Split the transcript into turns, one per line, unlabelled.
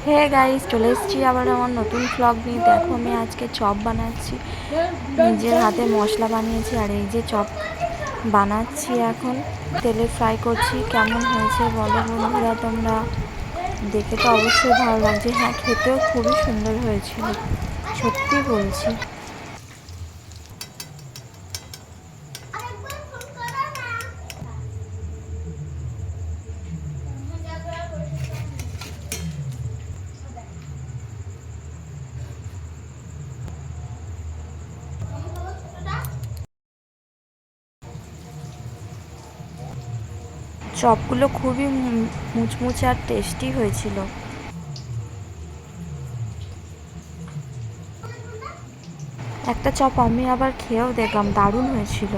Hey guys, চলে এসেছি আবার আমার নতুন ভ্লগ নিয়ে। দেখো আমি আজকে চপ বানাচ্ছি, নিজের হাতে মশলা বানিয়েছি। আর এই যে চপ বানাচ্ছি, এখন তেলে ফ্রাই করছি। কেমন হয়েছে বলো বন্ধুরা তোমরা? দেখে তো অবশ্যই ভালো লাগছে। হ্যাঁ, খেতেও খুবই সুন্দর হয়েছিল, সত্যি বলছি। চপগুলো খুবই মুচমুচে আর টেস্টি হয়েছিল। একটা চপ আমি আবার খেয়েও দেখলাম, দারুণ হয়েছিল।